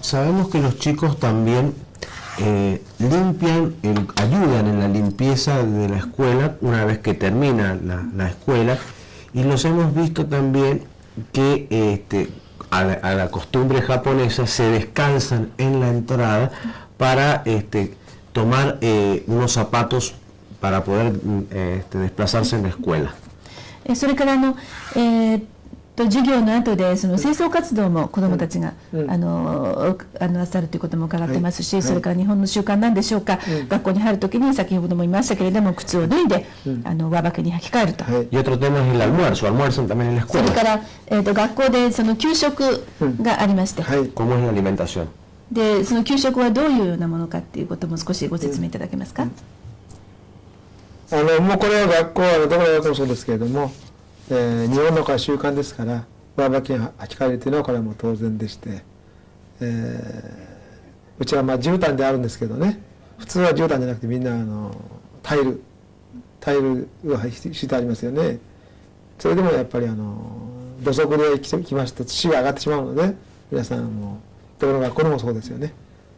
Sabemos que los chicos también ayudan en la limpieza de la escuela una vez que termina la escuela, y los hemos visto también que a la costumbre japonesa se descansan en la entrada para tomar unos zapatos para poder desplazarse en la escuela. それから授業の後でその清掃活動も子どもたちが、なさるということも伺ってますし、それから日本の習慣なんでしょうか、学校に入るときに先ほども言いましたけれども靴を脱いで、上履きに履き替えると。Y otro tema es el almuerzo, almuerzan también en la それ escuela. から、学校でその給食がありまして、¿Cómo es la alimentación? でその給食はどういうようなものかっていうことも少しご説明いただけますか。もうこれは学校はどこの学校もそうですけれども、日本の習慣ですから上履きに履き替えるというのはこれはもう当然でして、うちは絨毯であるんですけどね、普通は絨毯じゃなくてみんなタイルが敷いてありますよね。それでもやっぱり土足で来ますと土が上がってしまうので、皆さんもどこの学校でもそうですよね。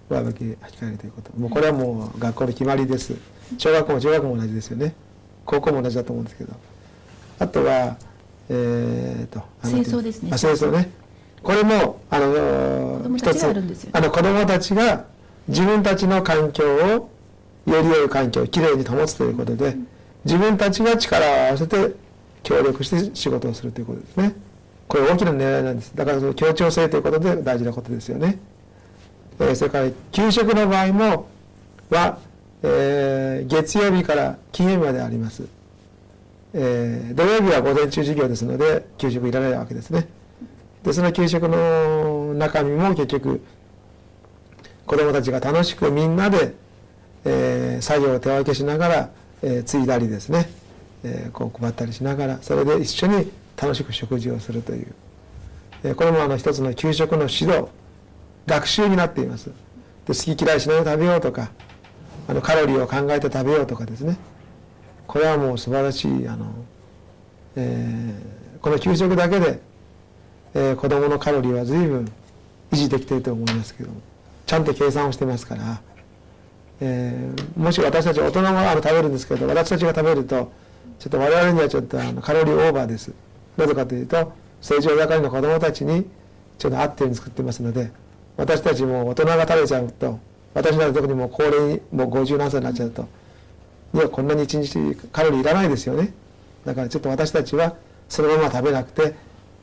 上履き履き替えるということ、もうこれはもう学校の決まりです。小学校も中学校も同じですよね。高校も同じだと思うんですけど、あとは清掃ですね。清掃ね。これも一つ子どもたちが自分たちの環境をより良い環境をきれいに保つということで、自分たちが力を合わせて協力して仕事をするということですね。これ大きな狙いなんです。だからその協調性ということで大事なことですよね。それから給食の場合も月曜日から金曜日まであります。土曜日は午前中授業ですので給食いらないわけですね。でその給食の中身も結局子どもたちが楽しくみんなで、作業を手分けしながら、継いだりですね、こう配ったりしながらそれで一緒に楽しく食事をするという、これも一つの給食の指導学習になっています。で好き嫌いしないで食べようとかカロリーを考えて食べようとかですね、これはもう素晴らしいこの給食だけで、子どものカロリーは随分維持できていると思いますけども、ちゃんと計算をしてますから、もし私たち大人も食べるんですけど、私たちが食べるとちょっと我々にはちょっとカロリーオーバーです。なぜかというと成長盛りの子どもたちにちょっと合ってるように作ってますので、私たちも大人が食べちゃうと、私など特にもう高齢にもう50何歳になっちゃうとにはこんなに1日カロリーいらないですよね。だからちょっと私たちはそのまま食べなくて、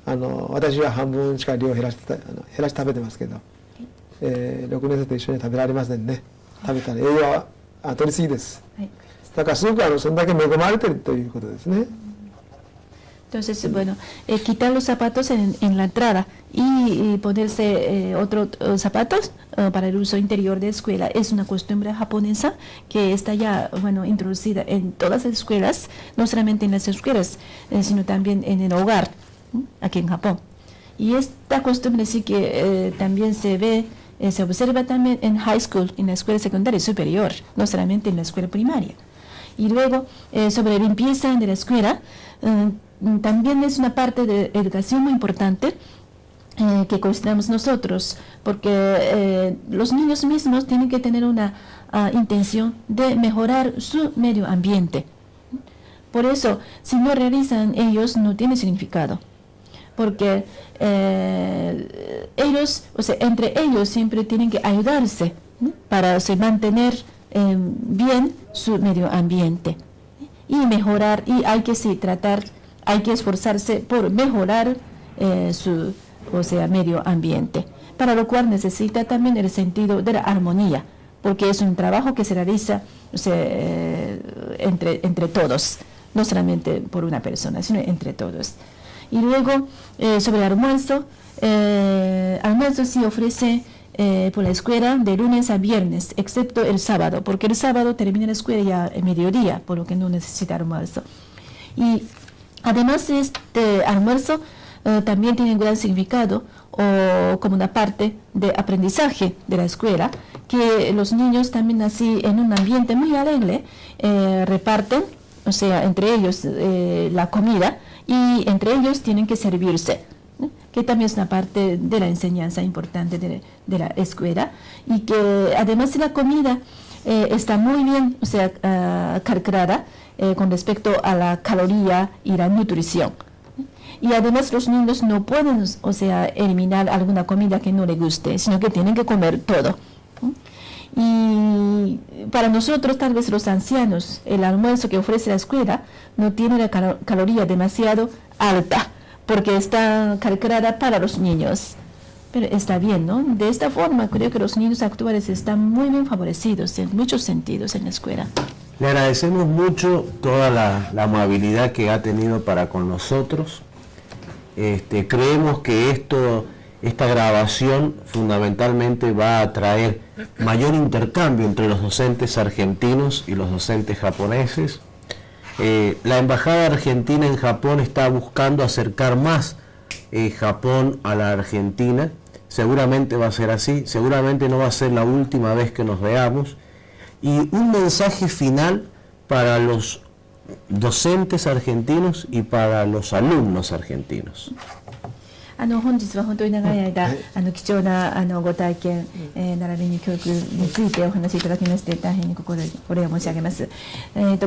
私は半分しか量を減らして食べてますけど、6年生と一緒に食べられませんね。食べたら栄養は取りすぎです。だからすごくそれだけ恵まれているということですね。Entonces, bueno, quitar los zapatos en la entrada y ponerse otros zapatos para el uso interior de escuela es una costumbre japonesa que está ya, bueno, introducida en todas las escuelas, no solamente en las escuelas, sino también en el hogar, aquí en Japón. Y esta costumbre sí que también se ve, se observa también en high school, en la escuela secundaria superior, no solamente en la escuela primaria. Y luego, sobre limpieza de la escuela, también es una parte de educación muy importante que consideramos nosotros, porque los niños mismos tienen que tener una intención de mejorar su medio ambiente. Por eso, si no realizan ellos, no tiene significado, porque ellos, o sea, entre ellos siempre tienen que ayudarse para mantener bien su medio ambiente y mejorar, y hay que tratar, hay que esforzarse por mejorar su, o sea, medio ambiente, para lo cual necesita también el sentido de la armonía, porque es un trabajo que se realiza, o sea, entre todos, no solamente por una persona, sino entre todos. Y luego, sobre el almuerzo, almuerzo sí ofrece por la escuela de lunes a viernes, excepto el sábado, porque el sábado termina la escuela ya a mediodía, por lo que no necesita almuerzo. Y además este almuerzo también tiene un gran significado o como una parte de aprendizaje de la escuela, que los niños también así en un ambiente muy alegre reparten, o sea, entre ellos la comida, y entre ellos tienen que servirse, que también es una parte de la enseñanza importante de la escuela, y que además la comida está muy bien, o sea, calculada con respecto a la caloría y la nutrición. Y además los niños no pueden, o sea, eliminar alguna comida que no les guste, sino que tienen que comer todo. Y para nosotros, tal vez los ancianos, el almuerzo que ofrece la escuela no tiene la caloría demasiado alta, porque está calculada para los niños. Pero está bien, ¿no? De esta forma creo que los niños actuales están muy bien favorecidos en muchos sentidos en la escuela. Le agradecemos mucho toda la amabilidad que ha tenido para con nosotros. Creemos que esta grabación fundamentalmente va a traer mayor intercambio entre los docentes argentinos y los docentes japoneses. La Embajada Argentina en Japón está buscando acercar más Japón a la Argentina. Seguramente va a ser así, seguramente no va a ser la última vez que nos veamos. Y un mensaje final para los docentes argentinos y para los alumnos argentinos. 本日は本当に長い間、貴重なご体験、並びに教育についてお話しいただきまして大変に心よりお礼を申し上げます。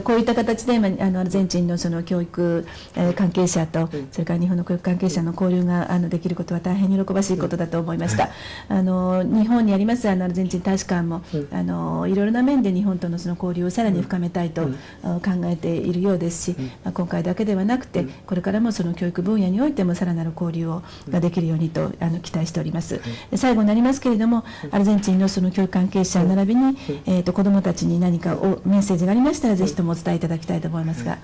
こういった形で、アルゼンチンのその教育、関係者とそれから日本の教育関係者の交流ができることは大変に喜ばしいことだと思いました。日本にありますアルゼンチン大使館もいろいろな面で日本とのその交流をさらに深めたいと考えているようですし、今回だけではなくてこれからもその教育分野においてもさらなる交流をができるようにと期待しております。最後になりますけれども、アルゼンチンのその教育関係者並びに、子どもたちに何かメッセージがありましたらぜひともお伝えいただきたいと思いますが、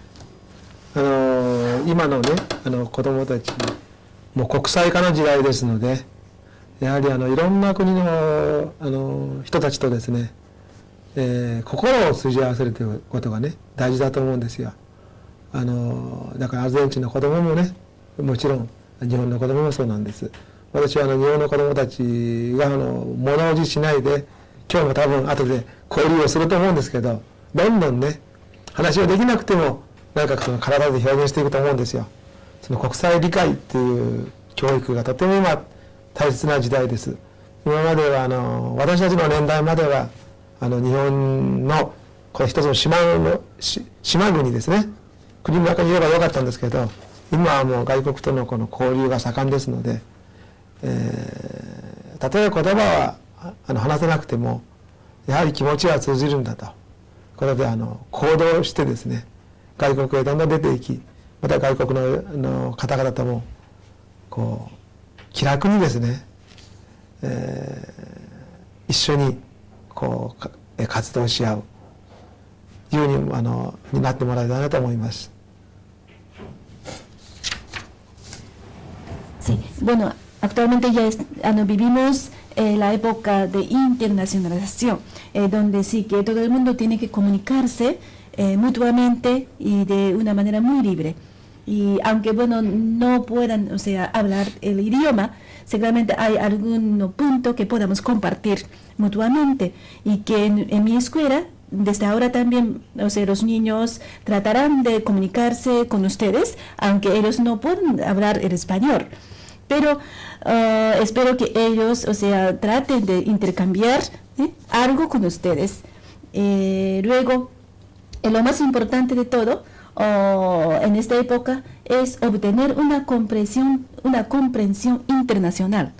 今のね子どもたちもう国際化の時代ですので、やはりいろんな国の人たちとですね、心を通じ合わせるということがね大事だと思うんですよ。だからアルゼンチンの子どももね、もちろん日本の子どももそうなんです。私は日本の子どもたちが物おじしないで、今日も多分後で交流をすると思うんですけど、どんどんね話をできなくてもなんかその体で表現していくと思うんですよ。その国際理解っていう教育がとても今大切な時代です。今までは私たちの年代までは日本のこれ一つの島国ですね、国の中にいればよかったんですけど、今はもう外国とのこの交流が盛んですので、たとえ言葉は話せなくてもやはり気持ちは通じるんだということで行動してですね、外国へどんどん出ていき、また外国の方々ともこう気楽にですね、一緒にこう活動し合うようになってもらいたいなと思います。Sí, bueno, actualmente ya vivimos la época de internacionalización, donde sí que todo el mundo tiene que comunicarse mutuamente y de una manera muy libre. Y aunque bueno no puedan, o sea, hablar el idioma, seguramente hay algún punto que podamos compartir mutuamente, y que en mi escuela desde ahora también, o sea, los niños tratarán de comunicarse con ustedes, aunque ellos no pueden hablar el español. Pero espero que ellos, o sea, traten de intercambiar algo con ustedes. Luego, lo más importante de todo en esta época es obtener una comprensión internacional.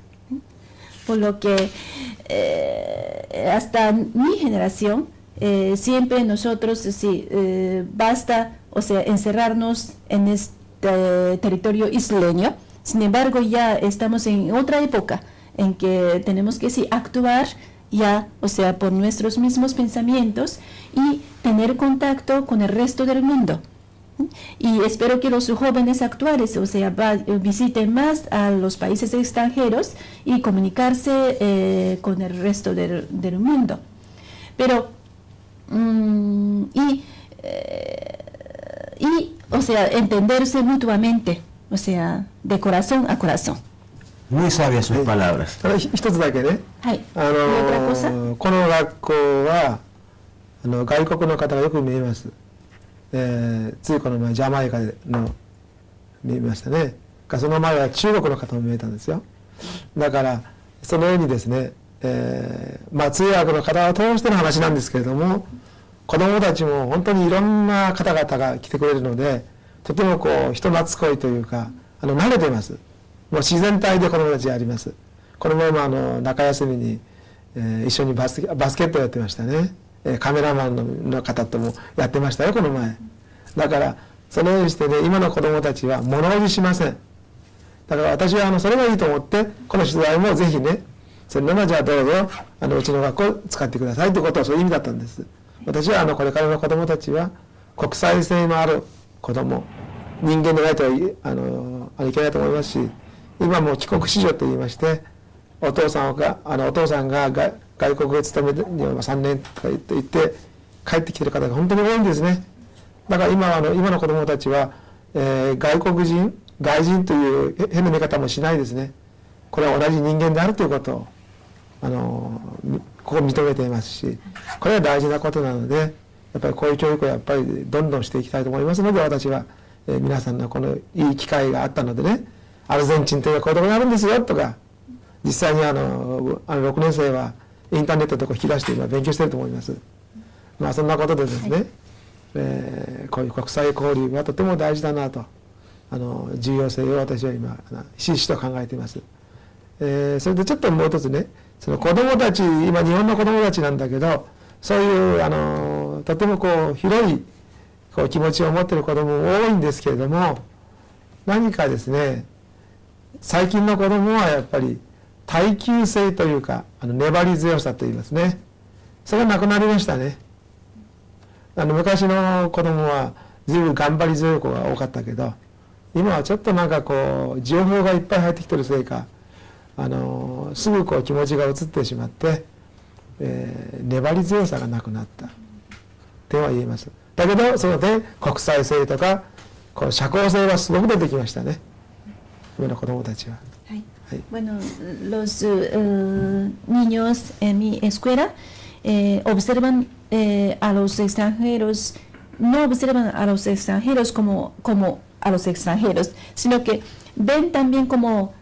Por lo que hasta mi generación, siempre nosotros, sí, basta, o sea, encerrarnos en este territorio isleño. Sin embargo, ya estamos en otra época en que tenemos que sí actuar ya, o sea, por nuestros mismos pensamientos y tener contacto con el resto del mundo. Y espero que los jóvenes actuales, o sea, visiten más a los países extranjeros y comunicarse con el resto del mundo. Pero, o sea, entenderse mutuamente. O sea, de corazón a corazón. Muy sabias sus palabras. 一つだけね、はい。otra cosa? この学校は外国の方がよく見えます。ついこの前ジャマイカの見ましたね。その前は中国の方も見えたんですよ。だからそのようにですね、通訳の方を通しての話なんですけれども、子どもたちも本当にいろんな方々が来てくれるので、とてもこう人懐っこいというか、慣れています。もう自然体で子どもたちやります。この前も中休みに、一緒にバスケットをやってましたね。カメラマンの方ともやってましたよ、この前。だからそのようにしてね、今の子どもたちは物おじしません。だから私はそれがいいと思って、この取材もぜひね、それならじゃあどうぞうちの学校を使ってくださいということはそういう意味だったんです。私はこれからの子どもたちは国際性のある子ども、人間でないとはいけないと思いますし、今も帰国子女といいまして、お父さんが外国へ勤めて3年とか言って帰ってきている方が本当に多いんですね。だから今の子どもたちは、外国人という変な見方もしないですね。これは同じ人間であるということをここ認めていますし、これは大事なことなので、やっぱりこういう教育をやっぱりどんどんしていきたいと思いますので、私は、皆さんのこのいい機会があったのでね、アルゼンチンというこういうところがあるんですよとか、実際に6年生はインターネットとか引き出して今勉強していると思います。そんなことでですね、こういう国際交流がとても大事だなと、重要性を私は今ひしひしと考えています。それでちょっともう一つね、その子どもたち、今日本の子どもたちなんだけど、そういうとても広い気持ちを持っている子どもも多いんですけれども、何かですね、最近の子どもはやっぱり耐久性というか粘り強さといいますね、それがなくなりましたね。昔の子どもは随分頑張り強い子が多かったけど、今はちょっと情報がいっぱい入ってきてるせいか、すぐ気持ちが移ってしまって、粘り強さがなくなったとは言えます。だけどその点国際性とか社交性はすごく出てきましたね、今の子どもたちは。はいはい、Bueno, los niños en mi escuela observan a los extranjeros, no observan a los extranjeros como a los extranjeros, sino que ven también como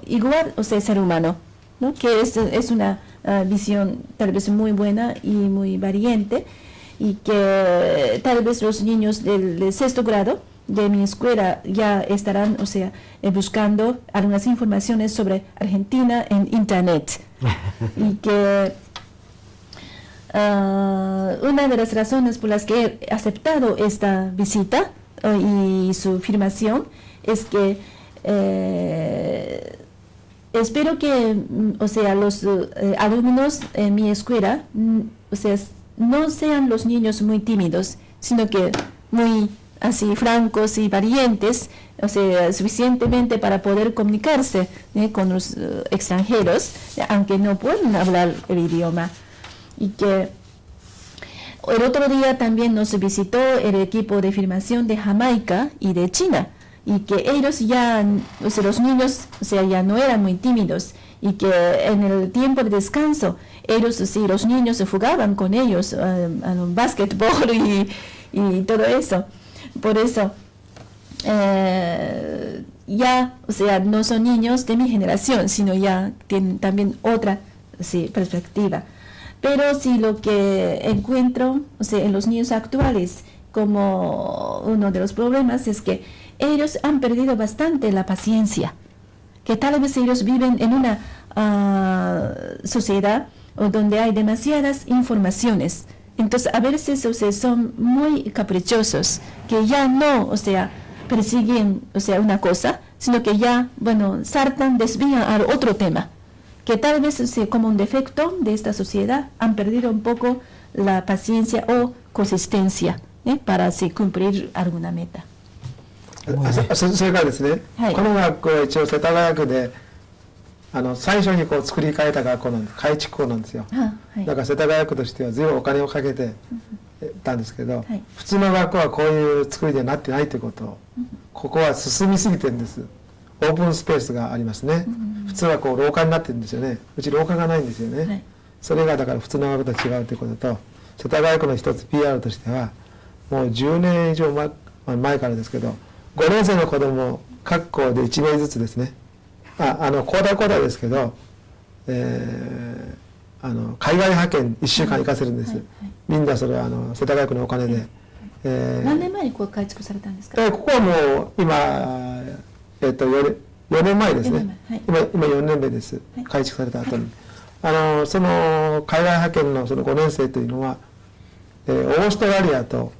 igual, o sea, ser humano, ¿no? Que es una visión tal vez muy buena y muy variante, y que tal vez los niños del sexto grado de mi escuela ya estarán, o sea, buscando algunas informaciones sobre Argentina en internet. Y que una de las razones por las que he aceptado esta visita y su firmación es que espero que, o sea, los alumnos en mi escuela, o sea, no sean los niños muy tímidos, sino que muy así francos y valientes, o sea, suficientemente para poder comunicarse con los extranjeros, aunque no pueden hablar el idioma. Y que el otro día también nos visitó el equipo de filmación de Jamaica y de China, y que ellos ya, o sea, los niños, o sea, ya no eran muy tímidos, y que en el tiempo de descanso, ellos, sí, los niños se jugaban con ellos a básquetbol y todo eso. Por eso, ya, o sea, no son niños de mi generación, sino ya tienen también otra, sí, perspectiva. Pero sí, lo que encuentro, o sea, en los niños actuales como uno de los problemas es que ellos han perdido bastante la paciencia, que tal vez ellos viven en una sociedad donde hay demasiadas informaciones. Entonces, a veces, o sea, son muy caprichosos, que ya no, o sea, persiguen, o sea, una cosa, sino que ya, bueno, saltan, desvían a otro tema, que tal vez, o sea, como un defecto de esta sociedad, han perdido un poco la paciencia o consistencia para así cumplir alguna meta. それからですね、はい、この学校は一応世田谷区で最初に作り変えた学校なんです、改築校なんですよ、はい、だから世田谷区としては随分お金をかけてたんですけど、はい、普通の学校はこういう作りにはなってないということを、ここは進みすぎてるんです。オープンスペースがありますね、普通は廊下になってるんですよね。うち廊下がないんですよね、はい、それがだから普通の学校と違うということと、世田谷区の一つ PR としてはもう10年以上前からですけど、5年生の子供各校で1名ずつですね、クォーターですけど、海外派遣1週間行かせるんです、みんなそれは世田谷区のお金で、何年前にこう改築されたんですか？ここはもう今、4年前ですね、今4年目です、改築された後に、その海外派遣のその5年生というのは、オーストラリアと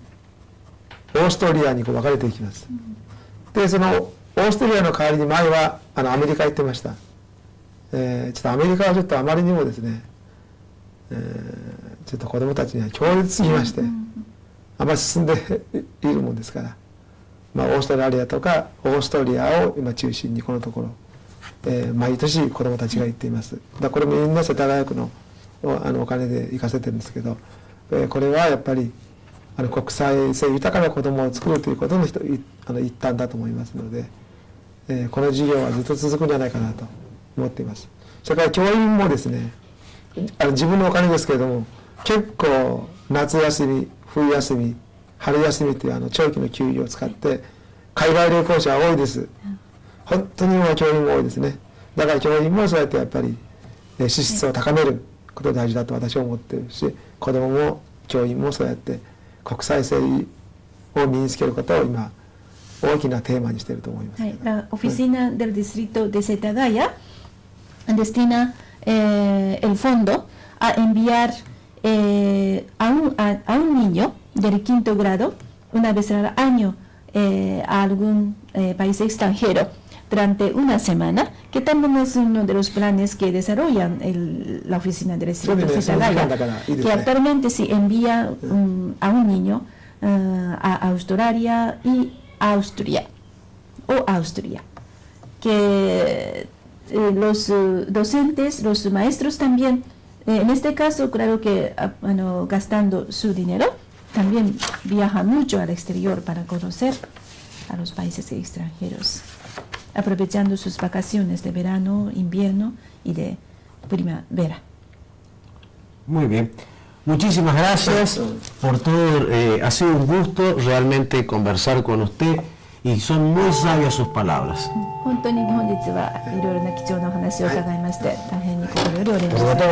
オーストリアにこう分かれていきます、でそのオーストリアの代わりに前はアメリカ行ってました、ちょっとアメリカはちょっとあまりにもですね、ちょっと子どもたちには強烈すぎまして、あまり進んでいるもんですから、オーストラリアとかオーストリアを今中心にこのところ、毎年子どもたちが行っています。これもみんな世田谷区のお金で行かせてるんですけど、これはやっぱり国際性豊かな子どもを作るということの一端だと思いますので、この事業はずっと続くんじゃないかなと思っています。それから教員もですね、自分のお金ですけれども、結構夏休み、冬休み、春休みという長期の休業を使って海外旅行者は多いです。本当に今教員も多いですね。だから教員もそうやってやっぱり資質を高めることが大事だと私は思っているし、子どもも教員もそうやって国際性を身につけることを今大きなテーマにしていると思います。La oficina del distrito de Setagaya destina el fondo a enviar a un niño del quinto grado una vez al año a algún país extranjero durante una semana, que también es uno de los planes que desarrollan la oficina del distrito de Setagaya, que actualmente sí envía a un niño a Australia y Austria, que los docentes, los maestros también, en este caso, claro que gastando su dinero, también viajan mucho al exterior para conocer a los países extranjeros, aprovechando sus vacaciones de verano, invierno y de primavera. Muy bien. Muchísimas gracias por todo. Ha sido un gusto realmente conversar con usted y son muy sabias sus palabras. 本当に本日はいろいろな貴重なお話を伺いまして大変に心よりお礼を申し上げます。